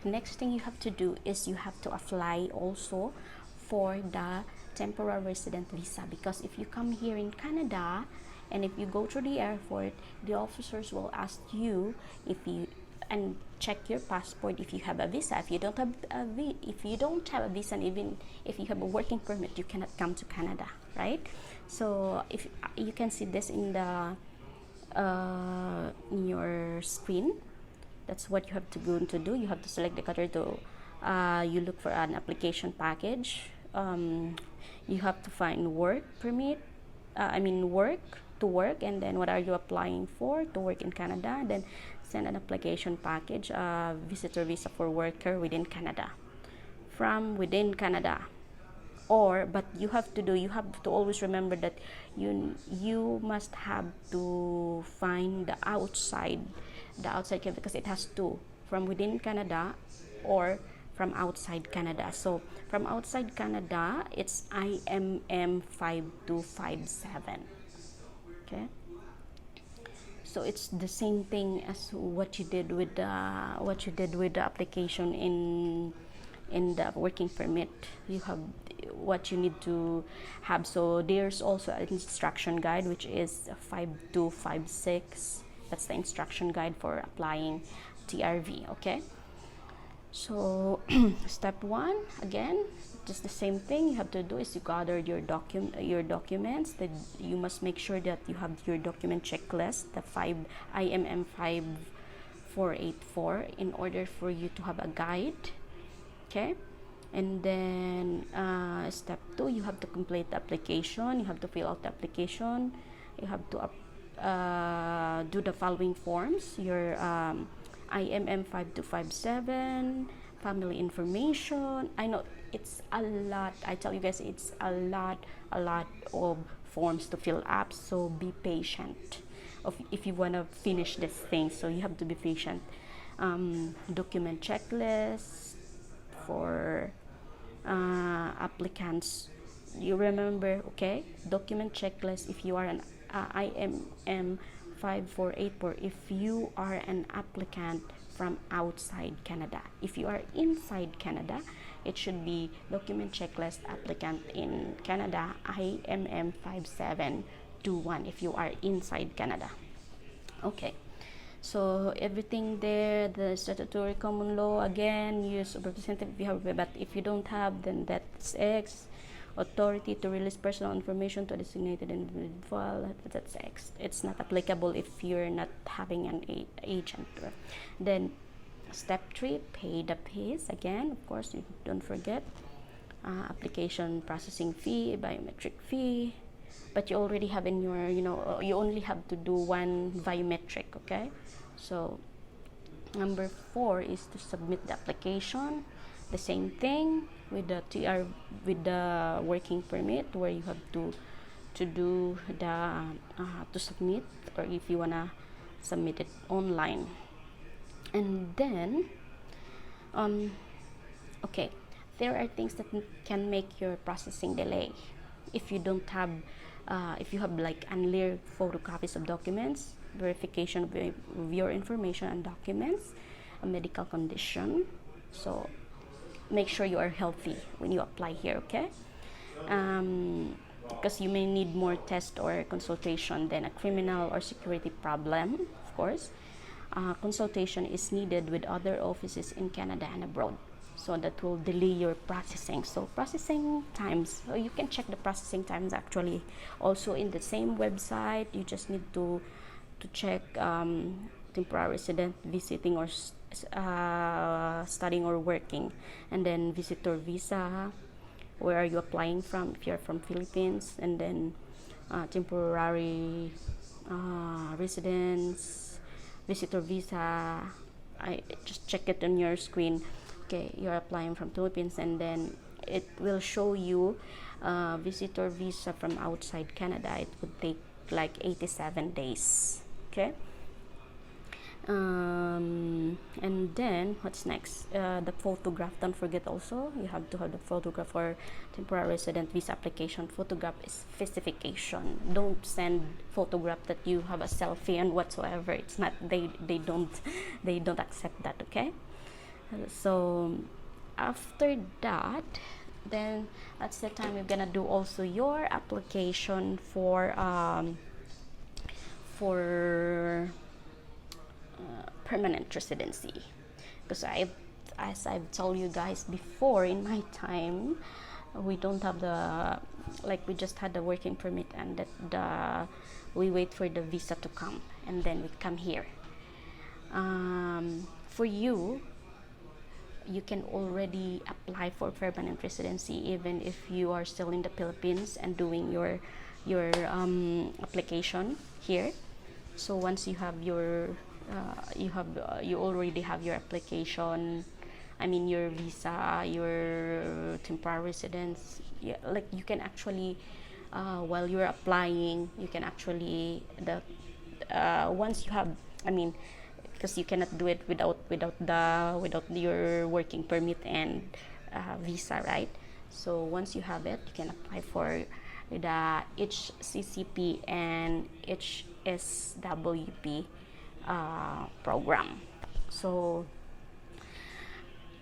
Next thing you have to do is you have to apply also for the temporary resident visa, because if you come here in Canada and if you go through the airport, the officers will ask you if you and check your passport if you have a visa. If you don't have a visa, and even if you have a working permit, you cannot come to Canada, right? So if you can see this in the in your screen, that's what you have to go to do. You have to select the category to you look for an application package. You have to find work permit, work to work, and then what are you applying for to work in Canada. Then send an application package, visitor visa for worker within Canada, from within Canada. Or but you have to always remember that you must have to find the outside Canada, because it has two, from within Canada or from outside Canada. So from outside Canada, it's IMM 5257. Okay, so it's the same thing as what you did with the application in the working permit. You have what you need to have. So there's also an instruction guide, which is 5256. That's the instruction guide for applying TRV. Okay, so step one, again, just the same thing you have to do is you gather your documents. That you must make sure that you have your document checklist, the 5 IMM 5484, in order for you to have a guide. Okay, and then step 2, you have to complete the application. You have to fill out the application. You have to do the following forms: your IMM 5257, family information. I know it's a lot. I tell you guys, it's a lot of forms to fill up. So be patient if you want to finish this thing. So you have to be patient. Document checklist for applicants. You remember, okay? Document checklist if you are an IMM 5484 if you are an applicant from outside Canada. If you are inside Canada, it should be document checklist applicant in Canada, IMM 5721 if you are inside Canada. Okay, so everything there, the statutory common law, again, use of representative if you have, but if you don't have, then that's X. Authority to release personal information to a designated individual, that's X. It's not applicable if you're not having an agent. Then step 3, pay the fees. Again, of course, you don't forget application processing fee, biometric fee, but you already have in your, you only have to do one biometric. Okay, so number 4 is to submit the application. The same thing with the with the working permit, where you have to do the to submit, or if you wanna submit it online. And then okay, there are things that can make your processing delay. If you don't have if you have like unclear photocopies of documents, verification of your information and documents, a medical condition. So make sure you are healthy when you apply here. Okay, because you may need more test or consultation than a criminal or security problem. Of course, consultation is needed with other offices in Canada and abroad, so that will delay your processing. So processing times, so you can check the processing times actually also in the same website. You just need to check temporary resident visiting or studying or working, and then visitor visa, where are you applying from if you're from Philippines, and then temporary residence visitor visa. I just check it on your screen. Okay, you're applying from Philippines, and then it will show you visitor visa from outside Canada. It would take like 87 days. Okay, and then what's next? The photograph. Don't forget also, you have to have the photograph for temporary resident visa application. Photograph is specification. Don't send photograph that you have a selfie and whatsoever. It's not, they don't accept that. Okay, So after that, then that's the time you're gonna do also your application for permanent residency, because as I've told you guys before, in my time we don't have the, like, we just had the working permit, and that we wait for the visa to come, and then we come here. For you, you can already apply for permanent residency even if you are still in the Philippines and doing your application here. So once you have your you already have your application, I mean your visa, your temporary residence, yeah, like you can actually while you're applying, you can actually the once you have, I mean, because you cannot do it without your working permit and visa, right? So once you have it, you can apply for the HCCP and HSWP program. So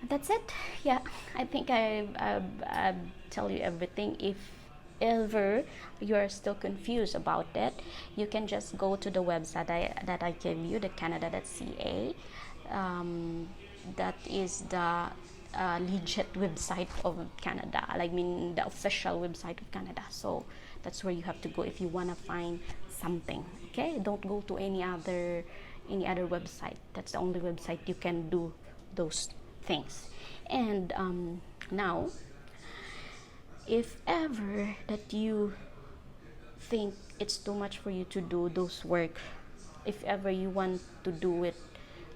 that's it. Yeah, I think I've tell you everything. If ever you are still confused about it, you can just go to the website that I gave you, the canada.ca. That is the legit website of Canada, I mean the official website of Canada. So that's where you have to go if you want to find something. Okay, don't go to any other website. That's the only website you can do those things. And now, if ever that you think it's too much for you to do those work, if ever you want to do it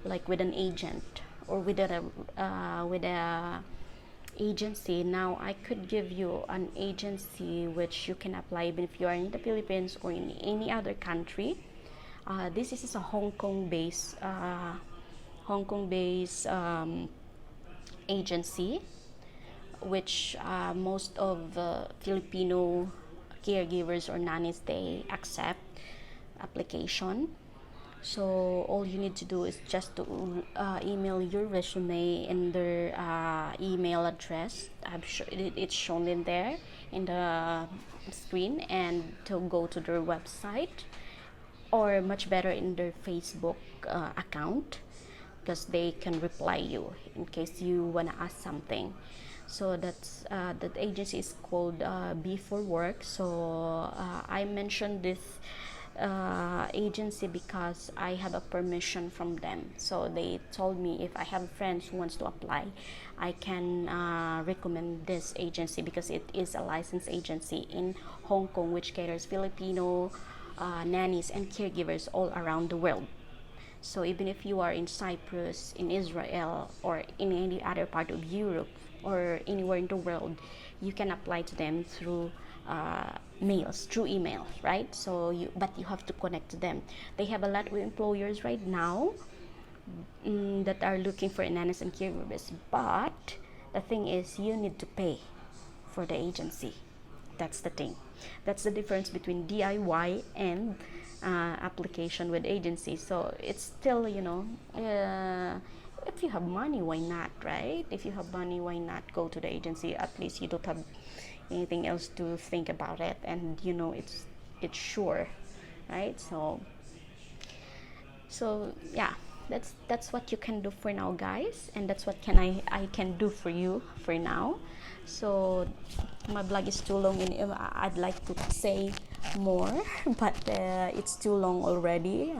like with an agent or with a agency, now I could give you an agency which you can apply even if you are in the Philippines or in any other country. This is a Hong Kong based agency, which most of Filipino caregivers or nannies, they accept application. So all you need to do is just to email your resume in their email address. I'm sure it's shown in there in the screen, and to go to their website, or much better in their Facebook account, because they can reply you in case you want to ask something. So that agency is called B4Work. So I mentioned this agency because I have a permission from them. So they told me if I have friends who wants to apply, I can recommend this agency because it is a licensed agency in Hong Kong, which caters Filipino nannies and caregivers all around the world. So even if you are in Cyprus, in Israel, or in any other part of Europe or anywhere in the world, you can apply to them through mails, through email, right? But you have to connect to them. They have a lot of employers right now that are looking for nannies and caregivers. But the thing is, you need to pay for the agency. That's the thing. That's the difference between DIY and application with agency. So it's still, if you have money, why not, right? If you have money, why not go to the agency? At least you don't have anything else to think about it, and it's sure, right? So yeah, that's what you can do for now, guys, and that's what I can do for you for now. So my blog is too long, and I'd like to say more, but it's too long already.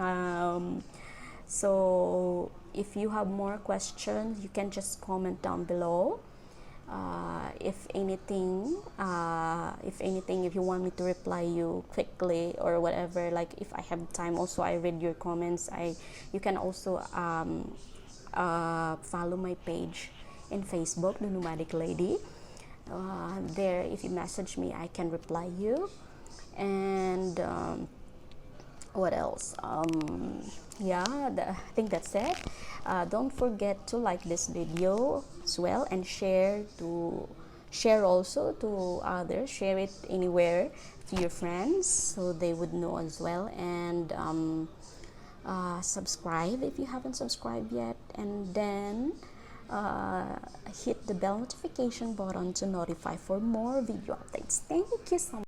So if you have more questions, you can just comment down below. If anything, if you want me to reply you quickly or whatever, like if I have time, also I read your comments. You can also follow my page in Facebook, the Nomadic Lady. There, if you message me, I can reply you. And what else? Yeah, I think that's it. Don't forget to like this video as well, and share also to others. Share it anywhere to your friends so they would know as well. And subscribe if you haven't subscribed yet. And then hit the bell notification button to notify for more video updates. Thank you so much.